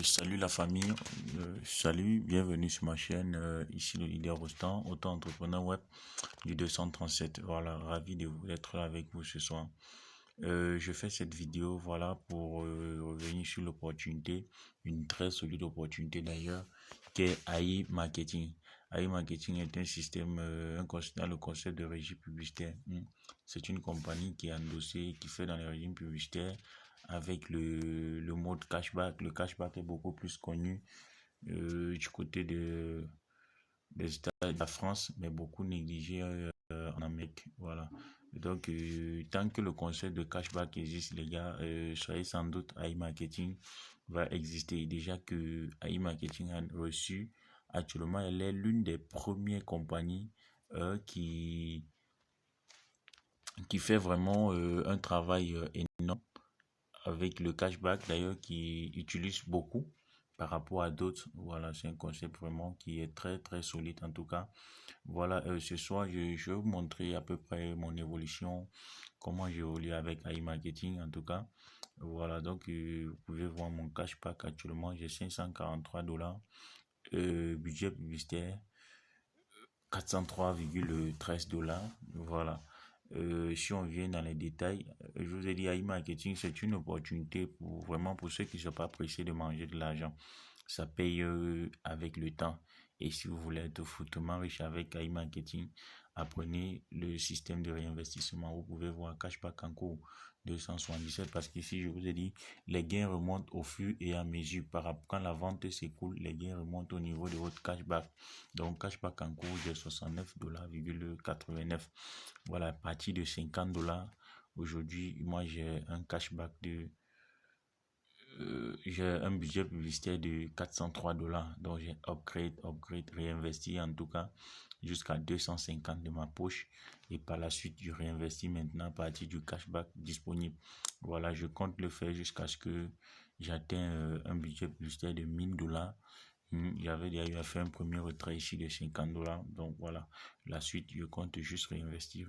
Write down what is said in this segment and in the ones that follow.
Salut la famille, salut, bienvenue sur ma chaîne, ici le leader Rostand, auto-entrepreneur web du 237. Voilà, ravi d'être là avec vous ce soir. Je fais cette vidéo, voilà, pour revenir sur l'opportunité, une très solide opportunité d'ailleurs, qui est AI Marketing. AI Marketing est un système, dans le concept de régie publicitaire. C'est une compagnie qui est endossée, qui fait dans les régimes publicitaires avec le mode cashback. Le cashback est beaucoup plus connu du côté des États de la France, mais beaucoup négligé en Amérique. Voilà. Donc, tant que le concept de cashback existe, les gars, soyez sans doute AI Marketing va exister. Déjà que AI Marketing a reçu, actuellement, elle est l'une des premières compagnies qui fait vraiment un travail énorme avec le cashback d'ailleurs qui utilise beaucoup par rapport à d'autres. Voilà, c'est un concept vraiment qui est très très solide en tout cas. Voilà, ce soir, je vais vous montrer à peu près mon évolution, comment j'évolue avec AI Marketing en tout cas. Voilà, donc vous pouvez voir mon cashback actuellement, j'ai 543 $, budget publicitaire 403,13 $. Voilà. Si on vient dans les détails, je vous ai dit, AI Marketing, c'est une opportunité pour vraiment pour ceux qui ne sont pas pressés de manger de l'argent. Ça paye avec le temps. Et si vous voulez être foutement riche avec AI Marketing, apprenez le système de réinvestissement. Vous pouvez voir Cashback en cours 277 parce qu'ici, je vous ai dit, les gains remontent au fur et à mesure. Quand la vente s'écoule, les gains remontent au niveau de votre cashback. Donc, cashback en cours de 69,89 $. Voilà, à partir de 50 $. Aujourd'hui, moi, j'ai un cashback j'ai un budget publicitaire de 403 $. Donc, j'ai upgrade, réinvesti en tout cas jusqu'à 250 de ma poche. Et par la suite, je réinvestis maintenant à partir du cashback disponible. Voilà, je compte le faire jusqu'à ce que j'atteigne un budget publicitaire de 1000 $. J'avais déjà fait un premier retrait ici de 50 $. Donc voilà, la suite, je compte juste réinvestir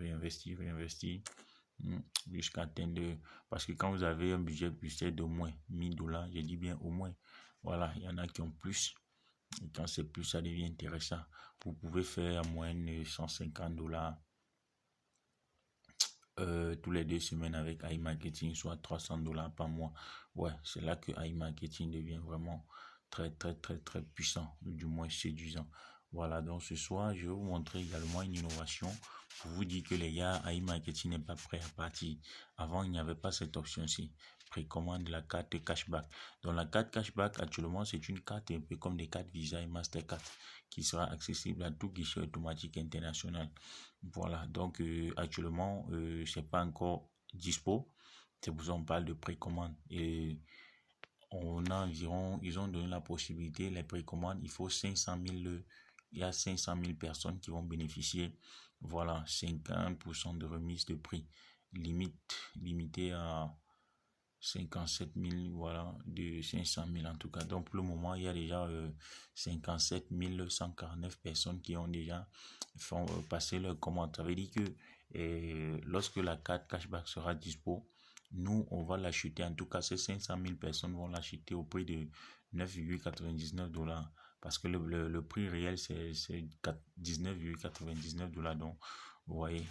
jusqu'à atteindre. Parce que quand vous avez un budget budget d'au moins 1000 $, je dis bien au moins, voilà, il y en a qui ont plus. Et quand c'est plus, ça devient intéressant. Vous pouvez faire en moyenne 150 $ tous les 2 semaines avec AI Marketing, soit 300 $ par mois. Ouais, c'est là que AI Marketing devient vraiment très, très, très, très puissant, du moins séduisant. Voilà, donc ce soir, je vais vous montrer également une innovation pour vous dire que les gars, AI Marketing n'est pas prêt à partir. Avant, il n'y avait pas cette option-ci. Précommande la carte cashback. Donc, la carte cashback, actuellement, c'est une carte un peu comme des cartes Visa et Mastercard qui sera accessible à tout guichet automatique international. Voilà, donc actuellement, c'est pas encore dispo. C'est pour ça qu'on parle de précommande. Et on a environ, ils ont donné la possibilité, les précommandes, il faut 500 000, il y a 500 000 personnes qui vont bénéficier. Voilà, 50% de remise de prix. Limité à 57 000, voilà, de 500 000 en tout cas. Donc, pour le moment, il y a déjà 57 149 personnes qui ont déjà passé leur commande. Ça veut dire que lorsque la carte cashback sera dispo, nous, on va l'acheter. En tout cas, ces 500 000 personnes vont l'acheter au prix de 9,99 $. Parce que le prix réel, c'est 19,99 $. Donc, vous voyez,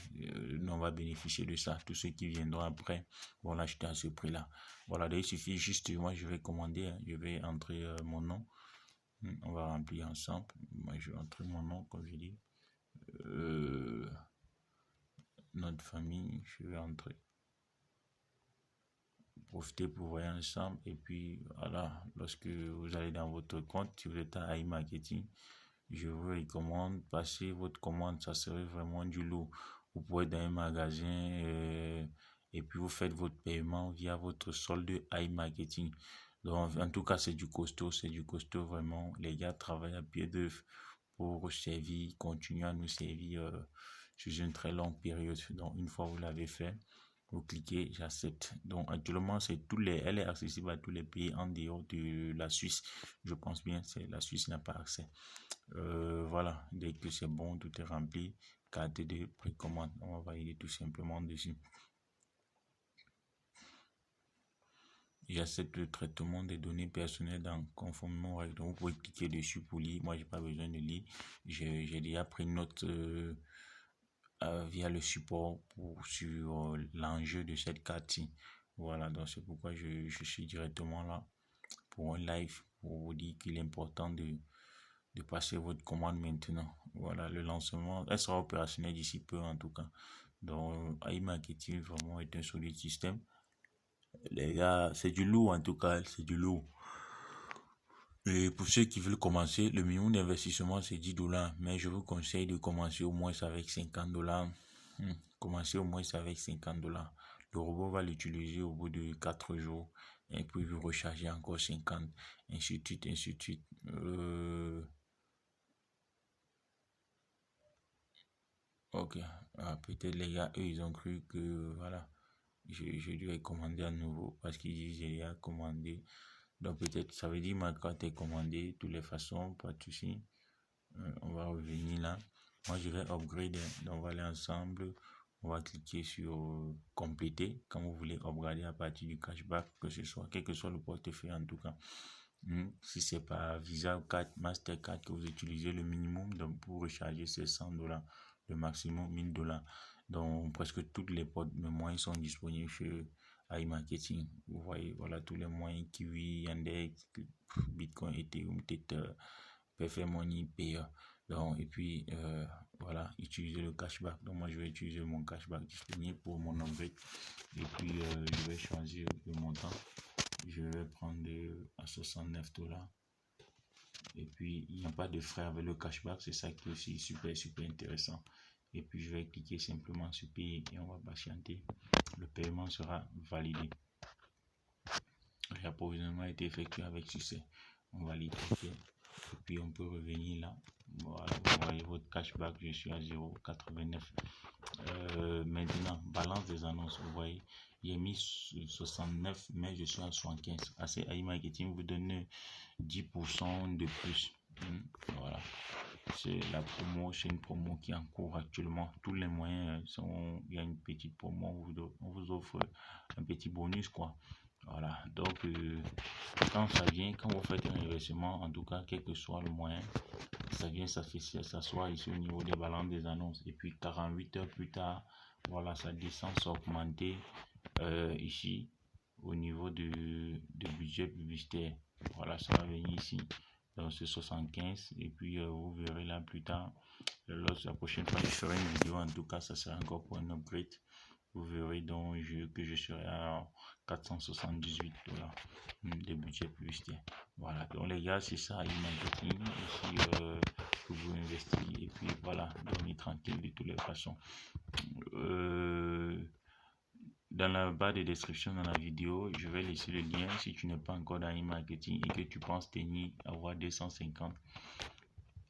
nous, on va bénéficier de ça. Tous ceux qui viendront après vont l'acheter à ce prix-là. Voilà, il suffit juste, moi, je vais commander, je vais entrer mon nom. On va remplir ensemble. Moi, je vais entrer mon nom, comme je dis. Notre famille, je vais entrer. Profitez pour voir ensemble. Et puis, voilà, lorsque vous allez dans votre compte, si vous êtes à AI Marketing, je vous recommande, passer votre commande, ça serait vraiment du lourd. Vous pouvez être dans un magasin et puis vous faites votre paiement via votre solde AI Marketing. Donc, en tout cas, c'est du costaud vraiment. Les gars travaillent à pied d'œuvre pour servir, continuer à nous servir sur une très longue période. Donc, une fois vous l'avez fait, vous cliquez, j'accepte. Donc, actuellement, elle est accessible à tous les pays en dehors de la Suisse. Je pense bien, c'est la Suisse n'a pas accès. Voilà, dès que c'est bon, tout est rempli. Carte de précommande, on va valider tout simplement dessus. j'accepte le traitement des données personnelles dans conformément aux règles. Donc, vous pouvez cliquer dessus pour lire. Moi, j'ai pas besoin de lire. J'ai déjà pris note via le support sur l'enjeu de cette carte-ci. Voilà, donc c'est pourquoi je suis directement là pour un live pour vous dire qu'il est important de passer votre commande maintenant. Voilà, le lancement, elle sera opérationnelle d'ici peu en tout cas. Donc, iMarketing vraiment est un solide système. Les gars, c'est du lourd en tout cas, c'est du lourd. Et pour ceux qui veulent commencer, le minimum d'investissement c'est 10 $. Mais je vous conseille de commencer au moins avec 50 $. Commencez au moins avec 50 $. Le robot va l'utiliser au bout de 4 jours. Et puis vous rechargez encore 50. Ainsi de suite, ainsi de suite. Ok. Peut-être les gars, eux, ils ont cru que, voilà, je lui commander à nouveau parce qu'ils disent j'ai déjà commandé. Donc peut-être ça veut dire ma carte est commandée de toutes les façons, pas de souci. On va revenir là. Moi je vais upgrade, donc on va aller ensemble. On va cliquer sur compléter quand vous voulez upgrader à partir du cashback, que ce soit, quel que soit le portefeuille en tout cas. Si c'est pas Visa ou carte Mastercard que vous utilisez, le minimum donc pour recharger c'est 100 $, le maximum 1000 $. Donc presque toutes les portes de moyens sont disponibles chez iMarketing. Vous voyez, voilà tous les moyens Kiwi, Yandex, Bitcoin, Ethereum, Tether, Perfect Money, Payer. Donc, et puis voilà, utiliser le cashback. Donc moi je vais utiliser mon cashback disponible pour mon upgrade. Et puis je vais choisir le montant. Je vais prendre à 69 $. Et puis, il n'y a pas de frais avec le cashback. C'est ça qui est aussi super, super intéressant. Et puis, je vais cliquer simplement sur payer et on va patienter. Le paiement sera validé. L'approvisionnement a été effectué avec succès. On valide. Et puis, on peut revenir là. Voilà, vous voyez votre cashback. Je suis à 0,89. Maintenant, balance des annonces. Vous voyez, il est mis 69, mais je suis à 75. Assez iMarketing vous donne 10% de plus. Voilà. C'est la promo, c'est une promo qui est en cours actuellement. Tous les moyens sont, il y a une petite promo, on vous offre un petit bonus quoi. Voilà. Donc quand ça vient, quand vous faites un investissement, en tout cas, quel que soit le moyen, ça vient s'asseoir ici au niveau des balances des annonces. Et puis 48 heures plus tard, voilà, ça descend, ça augmente ici au niveau du budget publicitaire. Voilà, ça va venir ici dans ce 75 et puis vous verrez là plus tard. La prochaine fois je ferai une vidéo, en tout cas ça sera encore pour un upgrade. Vous verrez donc que je serai à 478 $ de budget publicitaire. Voilà, donc les gars, c'est ça, iMarketing ici pour vous investir et puis voilà, dormir tranquille de toutes les façons. Dans la barre de description dans la vidéo, je vais laisser le lien si tu n'es pas encore dans iMarketing et que tu penses tenir avoir 250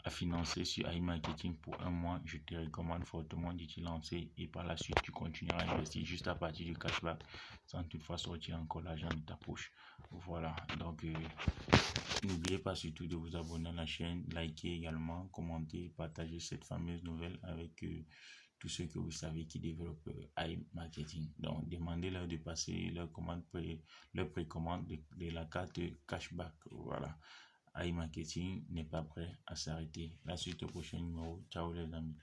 à financer sur iMarketing pour un mois, je te recommande fortement de te lancer et par la suite tu continueras à investir juste à partir du cashback sans toutefois sortir encore l'argent de ta poche. Voilà, donc n'oubliez pas surtout de vous abonner à la chaîne, liker également, commenter, partager cette fameuse nouvelle avec tous ceux que vous savez qui développent iMarketing. Donc demandez-leur de passer leur précommande de la carte cashback. Voilà. iMarketing n'est pas prêt à s'arrêter. La suite au prochain numéro. Ciao les amis.